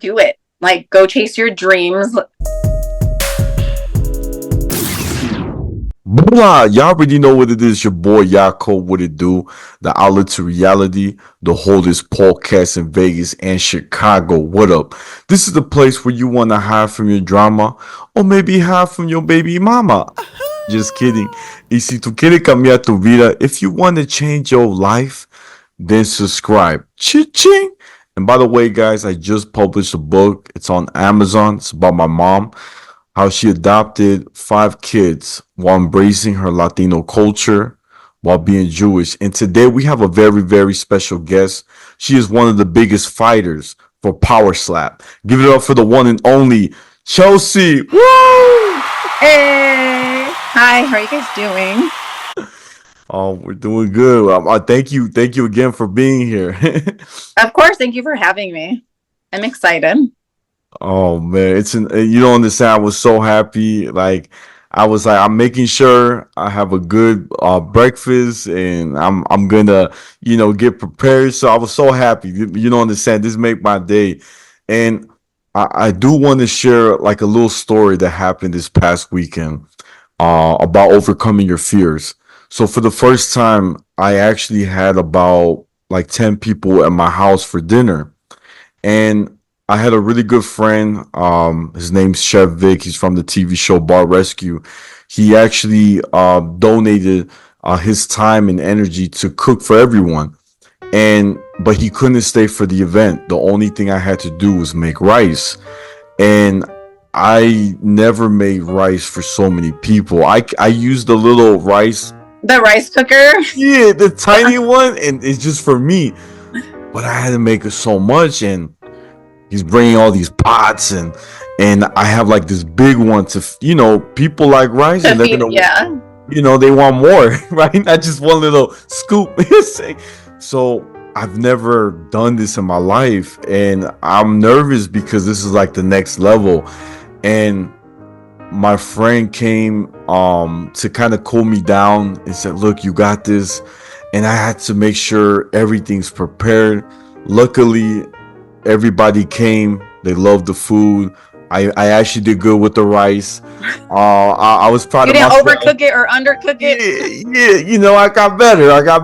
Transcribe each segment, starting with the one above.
do it. Like, go chase your dreams. Blah, y'all already know what it is. Your boy Yaakov, what it do? The outlet to reality, the holdest podcast in Vegas and Chicago. What up? This is the place where you want to hide from your drama or maybe hide from your baby mama. Just kidding. Y si tú quieres cambiar tu vida, if you want to change your life, then subscribe. Cha-ching! And by the way, guys, I just published a book. It's on Amazon. It's about my mom, how she adopted 5 kids while embracing her Latino culture while being Jewish. And today we have a very, very special guest. She is one of the biggest fighters for Powerslap. Give it up for the one and only Chelsea. Woo! Hey, hi, how are you guys doing? Oh, we're doing good. Thank you again for being here. Of course, thank you for having me. I'm excited. Oh man, you don't understand. I was so happy. Like I was like, I'm making sure I have a good breakfast, and I'm gonna get prepared. So I was so happy. You don't understand. This make my day, and I do want to share like a little story that happened this past weekend about overcoming your fears. So for the first time, I actually had about like 10 people at my house for dinner, and I had a really good friend. His name's Chef Vic. He's from the TV show Bar Rescue. He actually donated his time and energy to cook for everyone. But he couldn't stay for the event. The only thing I had to do was make rice. And I never made rice for so many people. I used the little rice. The rice cooker? Yeah, the tiny one. And it's just for me. But I had to make it so much, and he's bringing all these pots, and I have like this big one to people like rice, and they're gonna they want more, right? Not just one little scoop. So I've never done this in my life, and I'm nervous because this is like the next level. And my friend came to kind of cool me down and said, look, you got this. And I had to make sure everything's prepared. Luckily, everybody came. They loved the food. I actually did good with the rice. I was proud of myself. You didn't overcook it or undercook it? Yeah. I got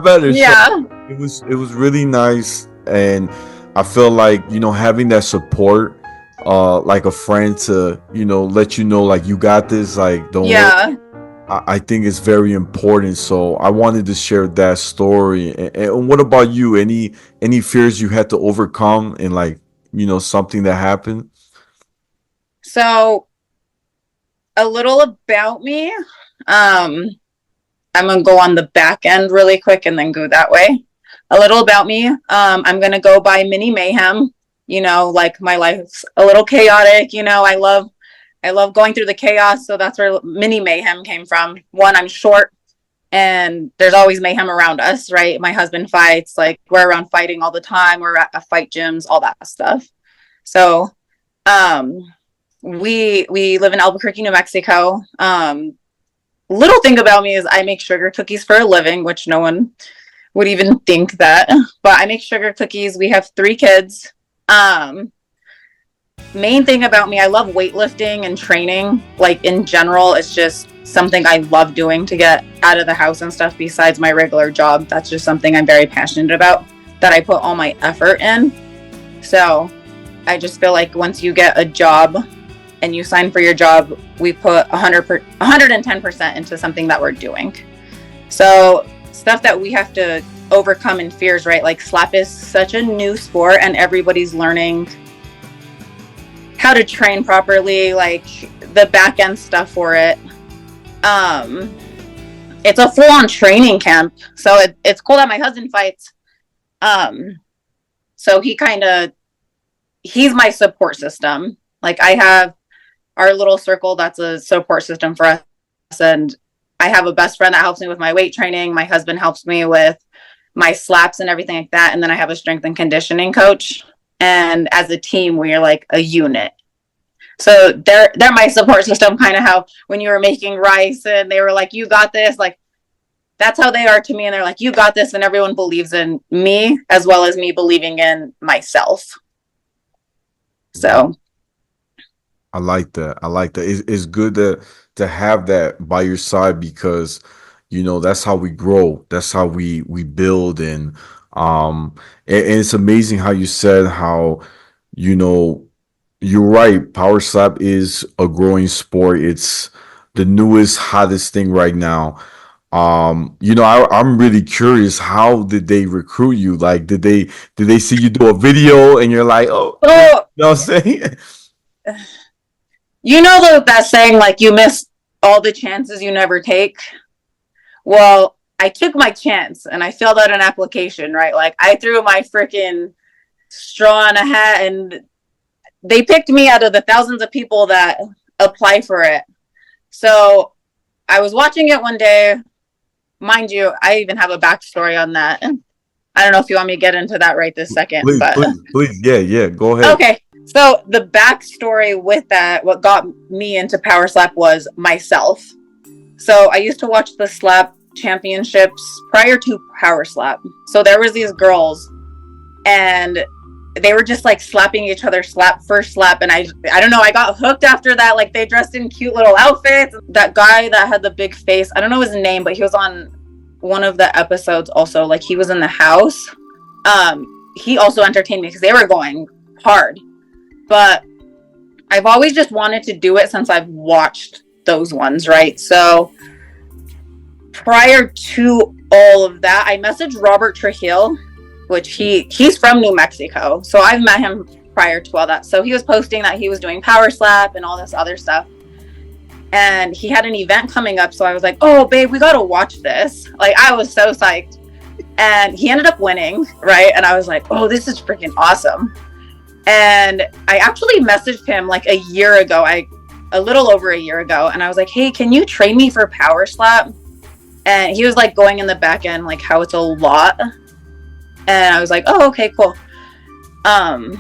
better. Yeah. So it was really nice, and I feel like having that support, like a friend to let you know like you got this, like don't worry. I think it's very important. So I wanted to share that story. And what about you? Any fears you had to overcome in like something that happened? So a little about me. I'm gonna go on the back end really quick and then go that way. A little about me. I'm gonna go by Mini Mayhem. Like my life's a little chaotic. I love going through the chaos. So that's where Mini Mayhem came from. One, I'm short, and there's always mayhem around us, right? My husband fights. Like, we're around fighting all the time. We're at fight gyms, all that stuff. So we live in Albuquerque, New Mexico. Little thing about me is I make sugar cookies for a living, which no one would even think that. But I make sugar cookies. We have 3 kids. Main thing about me, I love weightlifting and training. Like, in general, it's just something I love doing to get out of the house and stuff besides my regular job. That's just something I'm very passionate about, that I put all my effort in. So I just feel like once you get a job and you sign for your job, we put 110% into something that we're doing. So stuff that we have to overcome in fears, right? Like, slap is such a new sport, and everybody's learning how to train properly, like the back end stuff for it. It's a full-on training camp. So it's cool that my husband fights. So he's my support system. Like, I have our little circle that's a support system for us, and I have a best friend that helps me with my weight training. My husband helps me with my slaps and everything like that. And then I have a strength and conditioning coach. And as a team, we're like a unit. So they're my support system, kind of how when you were making rice and they were like, you got this. Like, that's how they are to me. And they're like, you got this. And everyone believes in me as well as me believing in myself. Wow. So I like that. I like that. It's good to have that by your side because that's how we grow. That's how we build um and it's amazing how you said how you know you're right. Power slap is a growing sport. It's the newest hottest thing right now. I'm really curious. How did they recruit you? Like, did they see you do a video and you're like, oh, oh, you know what I'm saying? you know that saying, like, you miss all the chances you never take. Well, I took my chance and I filled out an application, right? Like, I threw my freaking straw in a hat and they picked me out of the thousands of people that apply for it. So I was watching it one day. Mind you, I even have a backstory on that. I don't know if you want me to get into that right this second, Please, but please, please. Yeah, yeah. Go ahead. okay. So the backstory with that, what got me into Power Slap was myself. So I used to watch the slap championships prior to Power Slap. So there was these girls and they were just like slapping each other slap first slap, and I don't know, I got hooked after that. Like, they dressed in cute little outfits. That guy that had the big face, I don't know his name, but he was on one of the episodes also. Like, he was in the house. He also entertained me because they were going hard. But I've always just wanted to do it since I've watched those ones, right? So prior to all of that, I messaged Robert Trujillo, which he's from New Mexico. So I've met him prior to all that. So he was posting that he was doing Power Slap and all this other stuff. And he had an event coming up. So I was like, oh, babe, we got to watch this. Like, I was so psyched. And he ended up winning, right? And I was like, oh, this is freaking awesome. And I actually messaged him like a year ago, a little over a year ago. And I was like, hey, can you train me for Power Slap? And he was like going in the back end, like how it's a lot. And I was like, oh, okay, cool. I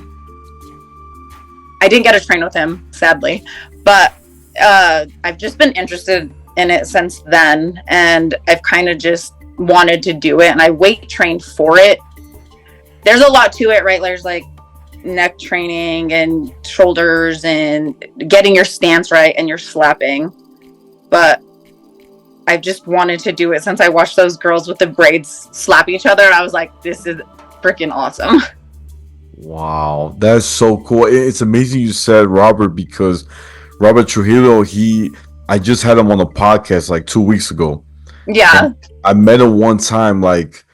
didn't get to train with him, sadly, but I've just been interested in it since then, and I've kind of just wanted to do it, and I weight trained for it. There's a lot to it, right? There's like neck training and shoulders and getting your stance right and your slapping, but I've just wanted to do it since I watched those girls with the braids slap each other, and I was like, this is freaking awesome. Wow, that's so cool. It's amazing you said Robert because Robert Trujillo, I just had him on a podcast like 2 weeks ago. Yeah. And I met him one time, like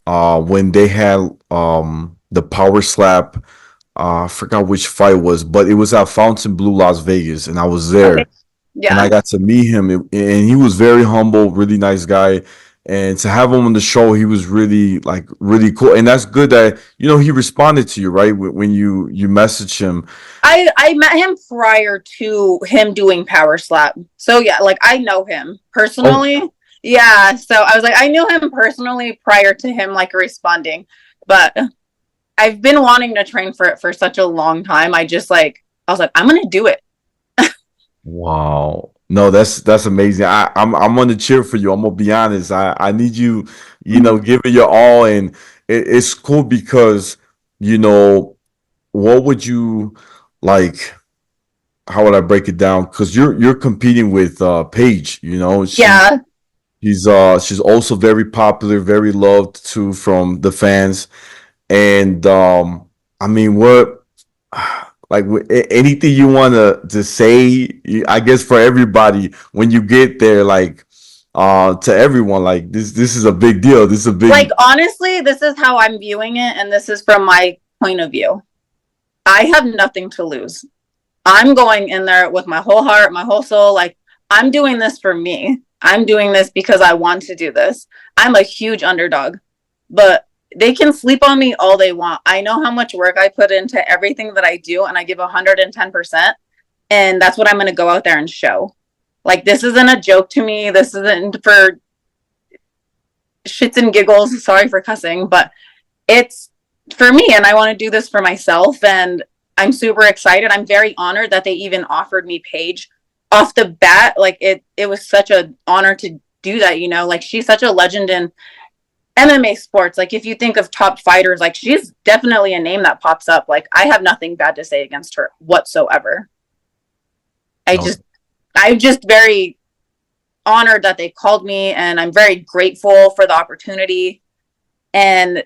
when they had the Power Slap. I forgot which fight it was, but it was at Fontainebleau, Las Vegas, and I was there. Okay. And I Yeah. got to meet him, and he was very humble, really nice guy. And to have him on the show, he was really cool. And that's good that he responded to you, right, when you messaged him. I met him prior to him doing Power Slap. So yeah, like, I know him Oh, personally. Yeah. So I was like, I knew him personally prior to him like responding. But I've been wanting to train for it for such a long time. I was like, I'm gonna do it. wow. No, that's amazing. I'm gonna cheer for you. I'm gonna be honest. I need you, give it your all, and it's cool because what would you like? How would I break it down? Because you're competing with Paige. Yeah. She's also very popular, very loved too from the fans. And I mean, what like anything you want to say? I guess for everybody when you get there, like to everyone, like this is a big deal. This is a big. Like, honestly, this is how I'm viewing it, and this is from my point of view. I have nothing to lose. I'm going in there with my whole heart, my whole soul. Like, I'm doing this for me. I'm doing this because I want to do this. I'm a huge underdog, but they can sleep on me all they want. I know how much work I put into everything that I do, and I give 110%. And that's what I'm going to go out there and show. Like, this isn't a joke to me. This isn't for shits and giggles. Sorry for cussing, but it's for me, and I want to do this for myself. And I'm super excited. I'm very honored that they even offered me Paige off the bat. Like, it was such an honor to do that. Like, she's such a legend in MMA sports, like if you think of top fighters, like she's definitely a name that pops up. Like I have nothing bad to say against her whatsoever. I No, just, I'm just very honored that they called me, and I'm very grateful for the opportunity. And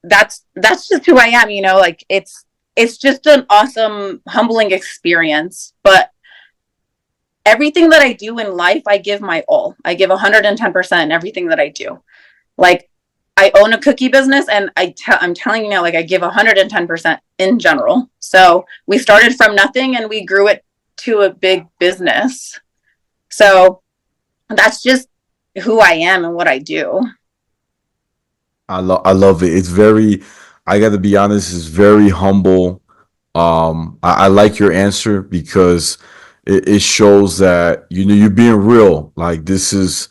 that's just who I am, you know, like it's just an awesome, humbling experience. But everything that I do in life, I give my all. I give 110% in everything that I do. Like I own a cookie business, and I'm telling you now, like I give 110% in general. So we started from nothing and we grew it to a big business. So that's just who I am and what I do. I love it. It's very, I got to be honest, it's very humble. I like your answer because it shows that you know you're being real. Like this is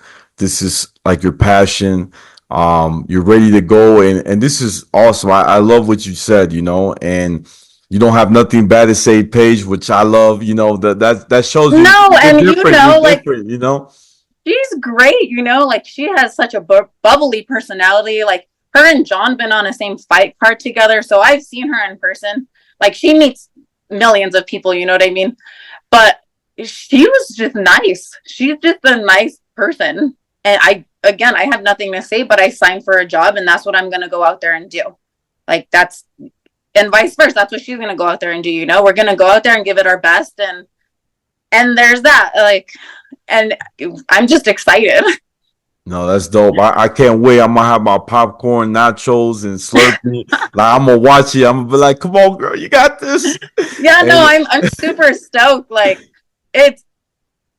like your passion. You're ready to go, and this is awesome. I love what you said. You know, and you don't have nothing bad to say, Paige, which I love. You know that shows you No, you're and you different. You're know, like different. You know. she's great, you know, like she has such a bubbly personality. Like her and John been on the same fight card together, so I've seen her in person. Like she meets millions of people, you know what I mean? But she was just nice. She's just a nice person. And I, again, I have nothing to say, but I signed for a job, and that's what I'm going to go out there and do. Like that's, and vice versa. That's what she's going to go out there and do. You know, we're going to go out there and give it our best. And there's that, like, and I'm just excited. No, that's dope. I can't wait. I'm gonna have my popcorn, nachos, and Slurpee. Like I'm gonna watch it. I'm gonna be like, "Come on, girl, you got this." Yeah, no, And I'm super stoked. Like it's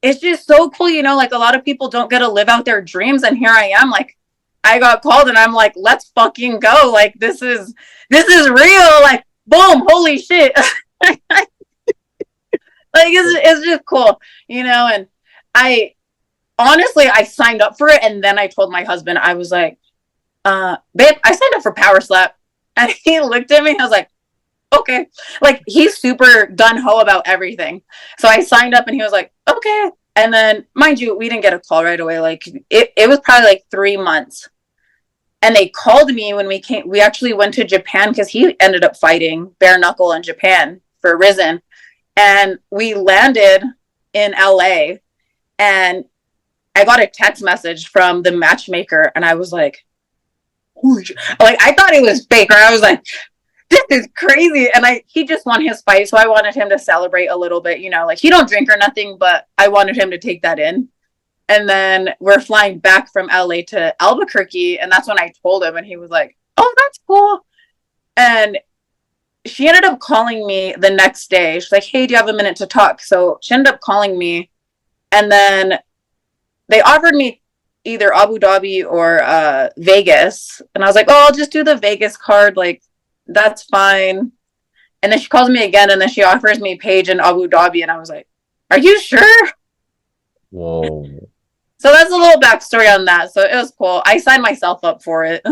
it's just so cool, you know, like a lot of people don't get to live out their dreams, and here I am. Like I got called and I'm like, let's fucking go. Like this is real. Like boom, holy shit. Like it's just cool, you know. And I honestly, I signed up for it, and then I told my husband, I was like, babe, I signed up for Powerslap. And he looked at me and I was like, okay. Like he's super gun-ho about everything. So I signed up and he was like, okay. And then mind you, we didn't get a call right away. Like it was probably like 3 months. And they called me when we actually went to Japan because he ended up fighting bare knuckle in Japan for Risen. And we landed in LA, and I got a text message from the matchmaker, and I was like, holy shit. Like I thought it was fake, or I was like, this is crazy. And he just won his fight, so I wanted him to celebrate a little bit, you know, like he don't drink or nothing, but I wanted him to take that in. And then we're flying back from LA to Albuquerque, and that's when I told him, and he was like, oh, that's cool. And she ended up calling me the next day. She's like, hey, do you have a minute to talk? So she ended up calling me, and then they offered me either Abu Dhabi or Vegas. And I was like, oh, I'll just do the Vegas card. Like, that's fine. And then she calls me again, and then she offers me Paige in Abu Dhabi. And I was like, are you sure? whoa, So that's a little backstory on that. So it was cool. I signed myself up for it.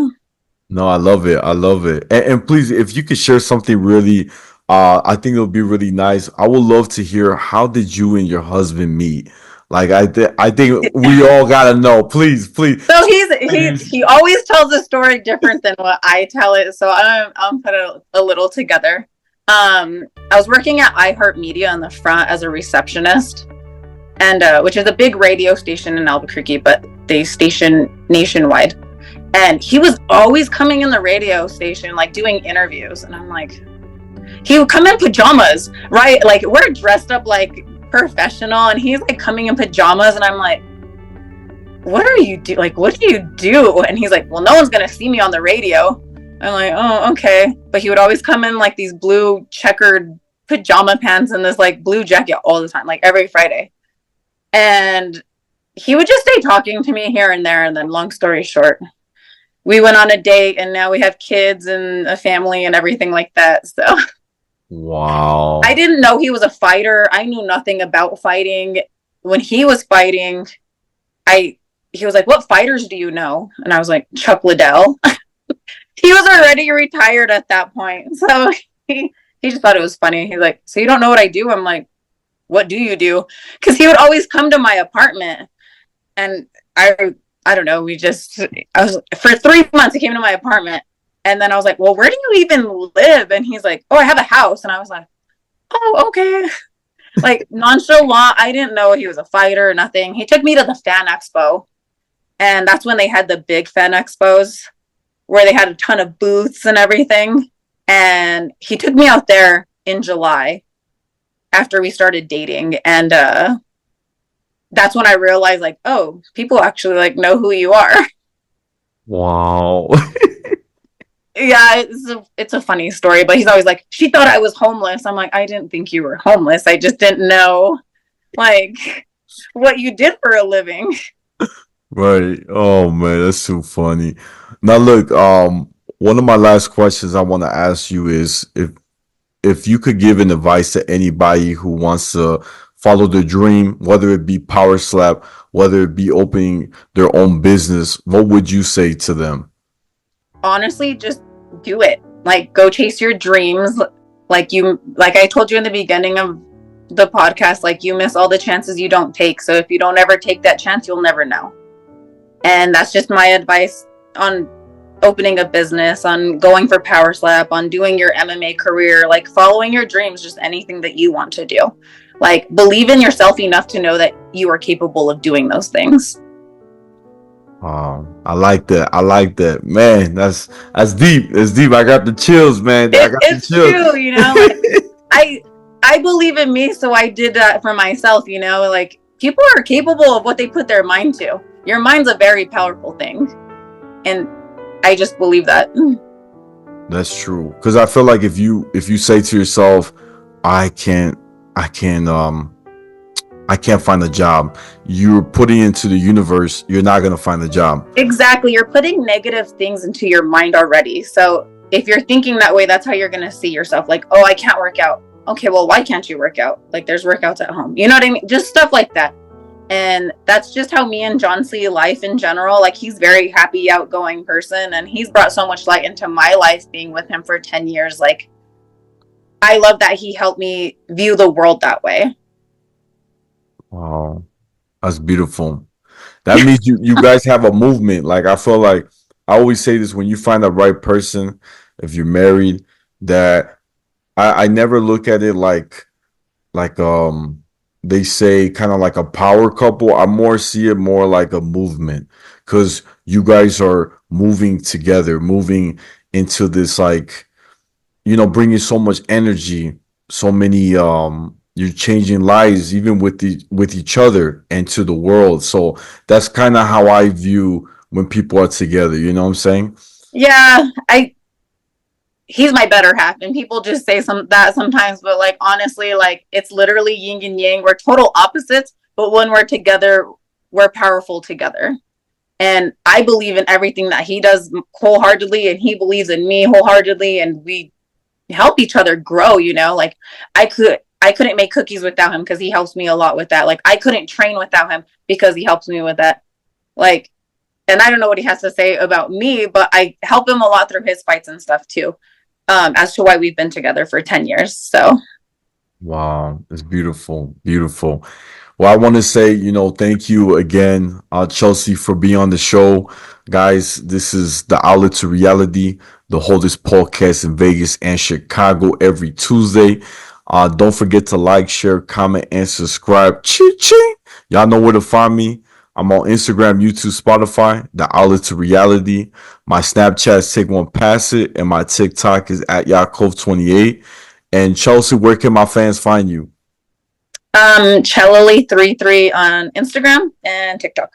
no, I love it. I love it. And please, if you could share something really, I think it would be really nice. I would love to hear how did you and your husband meet? Like I think we all gotta know. Please, please, So please. he always tells a story different than what I tell it. So I'm put a little together. I was working at iHeartMedia in the front as a receptionist, and which is a big radio station in Albuquerque, but they station nationwide. And he was always coming in the radio station, like doing interviews, and I'm like, he would come in pajamas, right? Like we're dressed up like professional, and he's like coming in pajamas, and I'm like, what are you do? Like, what do you do? And he's like, well, no one's gonna see me on the radio. I'm like, oh, okay. But he would always come in like these blue checkered pajama pants and this like blue jacket all the time, like every Friday. And he would just stay talking to me here and there. And then, long story short, we went on a date, and now we have kids and a family and everything like that. So I Wow. didn't know he was a fighter. I knew nothing about fighting. When he was fighting, I he was like, what fighters do you know? And I was like, Chuck Liddell. He was already retired at that point. So he just thought it was funny. He's like, so you don't know what I do? I'm like, what do you do? Because he would always come to my apartment, and I I don't know. I was for 3 months. He came to my apartment, and then I was like, "Well, where do you even live?" And he's like, "Oh, I have a house." And I was like, "Oh, okay." Like nonchalant. I didn't know he was a fighter or nothing. He took me to the fan expo, and that's when they had the big fan expos where they had a ton of booths and everything. And he took me out there in July after we started dating, and that's when I realized, like, oh, people actually like know who you are. Wow. Yeah, it's a funny story, but he's always like, she thought I was homeless. I'm like, I didn't think you were homeless. I just didn't know, like, what you did for a living. Right. Oh man, that's too funny. Now look, one of my last questions I want to ask you is if you could give an advice to anybody who wants to follow their dream, whether it be Powerslap, whether it be opening their own business, what would you say to them? Honestly, just do it. Like, go chase your dreams. Like I told you in the beginning of the podcast, like, you miss all the chances you don't take. So if you don't ever take that chance, you'll never know. And that's just my advice on opening a business, on going for Powerslap, on doing your MMA career, like following your dreams, just anything that you want to do. Like, believe in yourself enough to know that you are capable of doing those things. I like that. I like that. Man, that's deep. That's deep. I got the chills, man. I got the It's true, you know, like chills. I believe in me, so I did that for myself, you know, like people are capable of what they put their mind to. Your mind's a very powerful thing. And I just believe that. That's true. Because I feel like if you say to yourself, I can't I can't I can't find a job, you're putting into the universe, you're not gonna find a job. Exactly. You're putting negative things into your mind already. So if you're thinking that way, that's how you're going to see yourself. Like, oh, I can't work out. Okay, well, why can't you work out? Like, there's workouts at home. You know what I mean? Just stuff like that. And that's just how me and John see life in general. Like, he's very happy, outgoing person, and he's brought so much light into my life being with him for 10 years. Like, I love that he helped me view the world that way. Wow, that's beautiful. That means you guys have a movement. Like I feel like I always say this when you find the right person, if you're married, that I never look at it like they say kind of like a power couple. I more see it more like a movement because you guys are moving together, moving into this like bringing so much energy, so many you're changing lives even with each other and to the world. So that's kind of how I view when people are together, you know what I'm saying? Yeah, he's my better half, and people just say that sometimes, but like honestly, like it's literally yin and yang. We're total opposites, but when we're together, we're powerful together. And I believe in everything that he does wholeheartedly, and he believes in me wholeheartedly, and we help each other grow, you know. Like I couldn't make cookies without him because he helps me a lot with that. Like I couldn't train without him because he helps me with that. Like, and I don't know what he has to say about me, but I help him a lot through his fights and stuff too. As to why we've been together for 10 years. So Wow, it's beautiful, beautiful. Well, I want to say, thank you again, Chelsea, for being on the show. Guys, this is the Outlet to Reality, the holdest podcast in Vegas and Chicago every Tuesday. Don't forget to like, share, comment, and subscribe. Ching. Y'all know where to find me. I'm on Instagram, YouTube, Spotify, the Outlet to Reality. My Snapchat is Take One Pass It, and my TikTok is at Yaakov28. And Chelsea, where can my fans find you? Chelly33 on Instagram and TikTok.